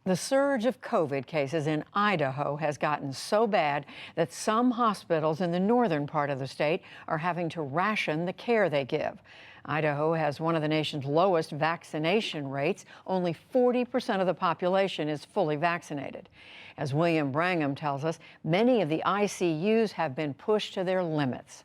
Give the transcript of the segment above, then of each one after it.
The surge of COVID cases in Idaho has gotten so bad that some hospitals in the northern part of the state are having to ration the care they give. Idaho has one of the nation's lowest vaccination rates. Only 40% of the population is fully vaccinated. As William Brangham tells us, many of the ICUs have been pushed to their limits.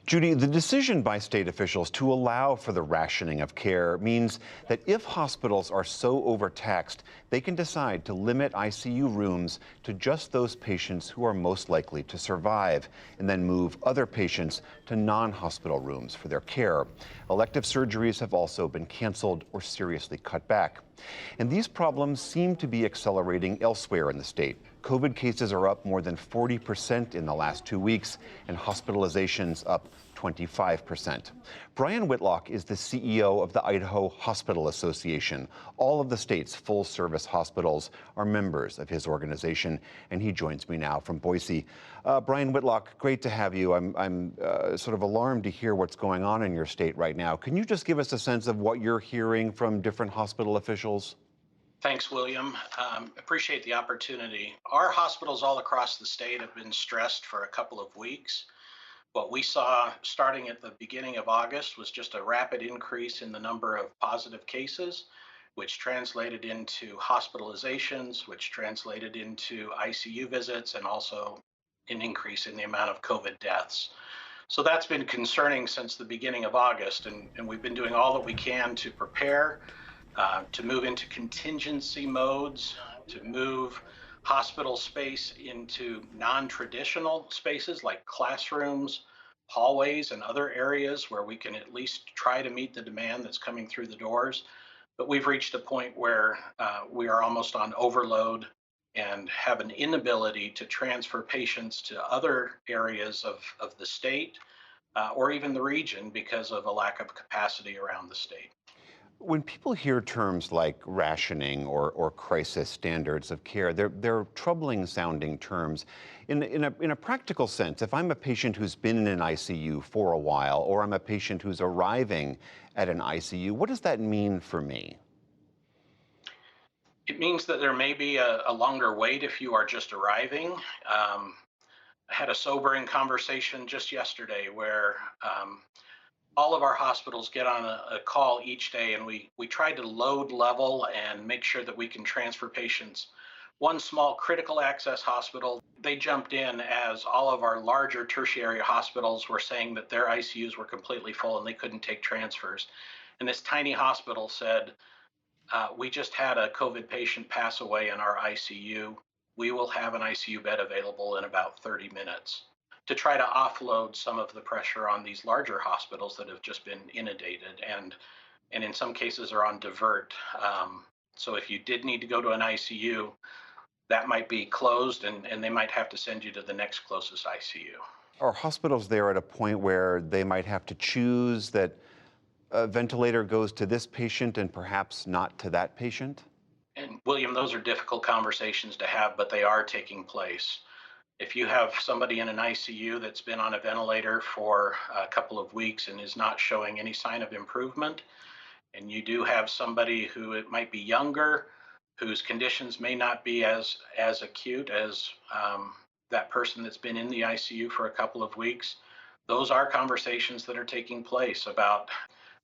Judy, the decision by state officials to allow for the rationing of care means that if hospitals are so overtaxed, they can decide to limit ICU rooms to just those patients who are most likely to survive, and then move other patients to non-hospital rooms for their care. Elective surgeries have also been canceled or seriously cut back. And these problems seem to be accelerating elsewhere in the state. COVID cases are up more than 40% in the last 2 weeks, and hospitalizations up 25%. Brian Whitlock is the CEO of the Idaho Hospital Association. All of the state's full-service hospitals are members of his organization, and he joins me now from Boise. Brian Whitlock, great to have you. I'm sort of alarmed to hear what's going on in your state right now. Can you just give us a sense of what you're hearing from different hospital officials? Thanks, William. Appreciate the opportunity. Our hospitals all across the state have been stressed for a couple of weeks. What we saw starting at the beginning of August was just a rapid increase in the number of positive cases, which translated into hospitalizations, which translated into ICU visits, and also an increase in the amount of COVID deaths. So that's been concerning since the beginning of August, and we've been doing all that we can to prepare, to move into contingency modes, to move hospital space into non-traditional spaces like classrooms, hallways, and other areas where we can at least try to meet the demand that's coming through the doors. But we've reached a point where we are almost on overload and have an inability to transfer patients to other areas of the state or even the region because of a lack of capacity around the state. When people hear terms like rationing or crisis standards of care, they're troubling sounding terms. In a practical sense, if I'm a patient who's been in an ICU for a while, or I'm a patient who's arriving at an ICU, what does that mean for me? It means that there may be a longer wait if you are just arriving. I had a sobering conversation just yesterday where all of our hospitals get on a call each day, and we try to load level and make sure that we can transfer patients. One small critical access hospital, they jumped in as all of our larger tertiary hospitals were saying that their ICUs were completely full and they couldn't take transfers. And this tiny hospital said, we just had a COVID patient pass away in our ICU. We will have an ICU bed available in about 30 minutes to try to offload some of the pressure on these larger hospitals that have just been inundated and in some cases are on divert. So if you did need to go to an ICU, that might be closed and they might have to send you to the next closest ICU. Are hospitals there at a point where they might have to choose that a ventilator goes to this patient and perhaps not to that patient? And William, those are difficult conversations to have, but they are taking place. If you have somebody in an ICU that's been on a ventilator for a couple of weeks and is not showing any sign of improvement, and you do have somebody who it might be younger, whose conditions may not be as acute as that person that's been in the ICU for a couple of weeks, those are conversations that are taking place about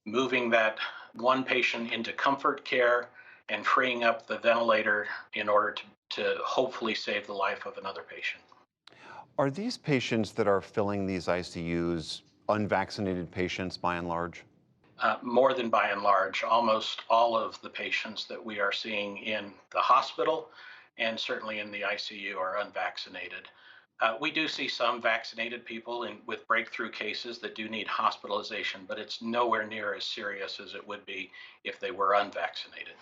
moving that one patient into comfort care and freeing up the ventilator in order to hopefully save the life of another patient. Are these patients that are filling these ICUs unvaccinated patients by and large? More than by and large, almost all of the patients that we are seeing in the hospital and certainly in the ICU are unvaccinated. We do see some vaccinated people with breakthrough cases that do need hospitalization, but it's nowhere near as serious as it would be if they were unvaccinated.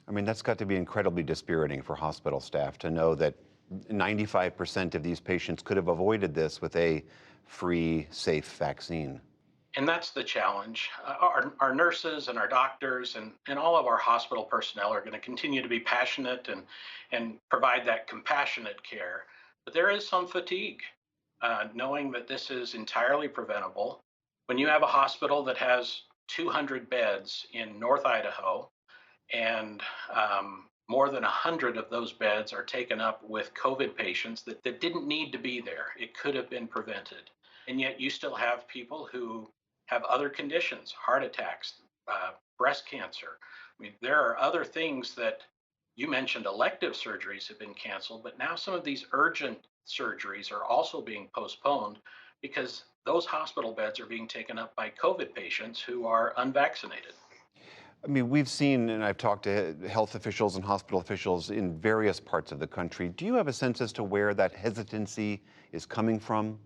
I mean, that's got to be incredibly dispiriting for hospital staff to know that 95% of these patients could have avoided this with a free, safe vaccine. And that's the challenge. Our nurses and our doctors and all of our hospital personnel are going to continue to be passionate and provide that compassionate care. But there is some fatigue, knowing that this is entirely preventable. When you have a hospital that has 200 beds in North Idaho and more than 100 of those beds are taken up with COVID patients that didn't need to be there. It could have been prevented. And yet you still have people who have other conditions, heart attacks, breast cancer. I mean, there are other things that you mentioned elective surgeries have been canceled, but now some of these urgent surgeries are also being postponed because those hospital beds are being taken up by COVID patients who are unvaccinated. I mean, we've seen, and I've talked to health officials and hospital officials in various parts of the country. Do you have a sense as to where that hesitancy is coming from?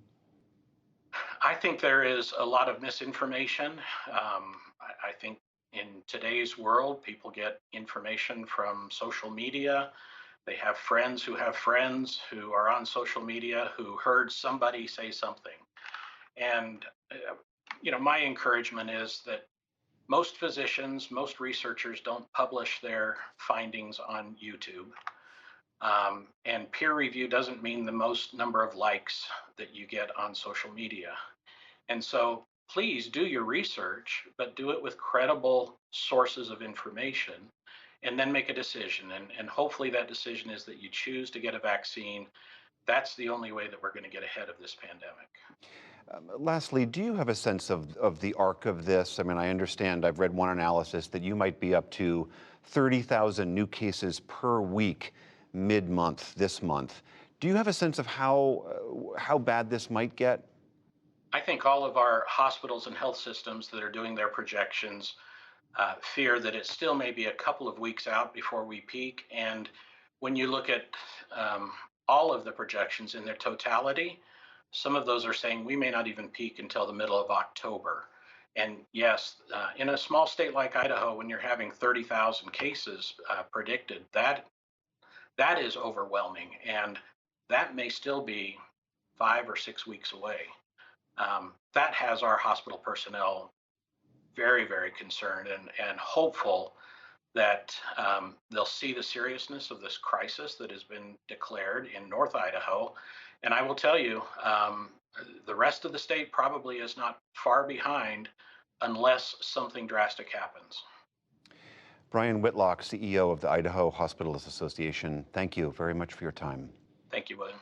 I think there is a lot of misinformation. I think in today's world, people get information from social media. They have friends who are on social media who heard somebody say something. And, my encouragement is that most physicians, most researchers don't publish their findings on YouTube. And peer review doesn't mean the most number of likes that you get on social media. And so please do your research, but do it with credible sources of information and then make a decision. And hopefully that decision is that you choose to get a vaccine. That's the only way that we're going to get ahead of this pandemic. Lastly, do you have a sense of the arc of this? I mean, I understand, I've read one analysis that you might be up to 30,000 new cases per week mid-month this month. Do you have a sense of how bad this might get? I think all of our hospitals and health systems that are doing their projections fear that it still may be a couple of weeks out before we peak. And when you look at all of the projections in their totality, some of those are saying we may not even peak until the middle of October. And yes, in a small state like Idaho, when you're having 30,000 cases predicted, that is overwhelming, and that may still be 5 or 6 weeks away. That has our hospital personnel very, very concerned and hopeful that they'll see the seriousness of this crisis that has been declared in North Idaho. And I will tell you, the rest of the state probably is not far behind unless something drastic happens. Brian Whitlock, CEO of the Idaho Hospitals Association, thank you very much for your time. Thank you, William.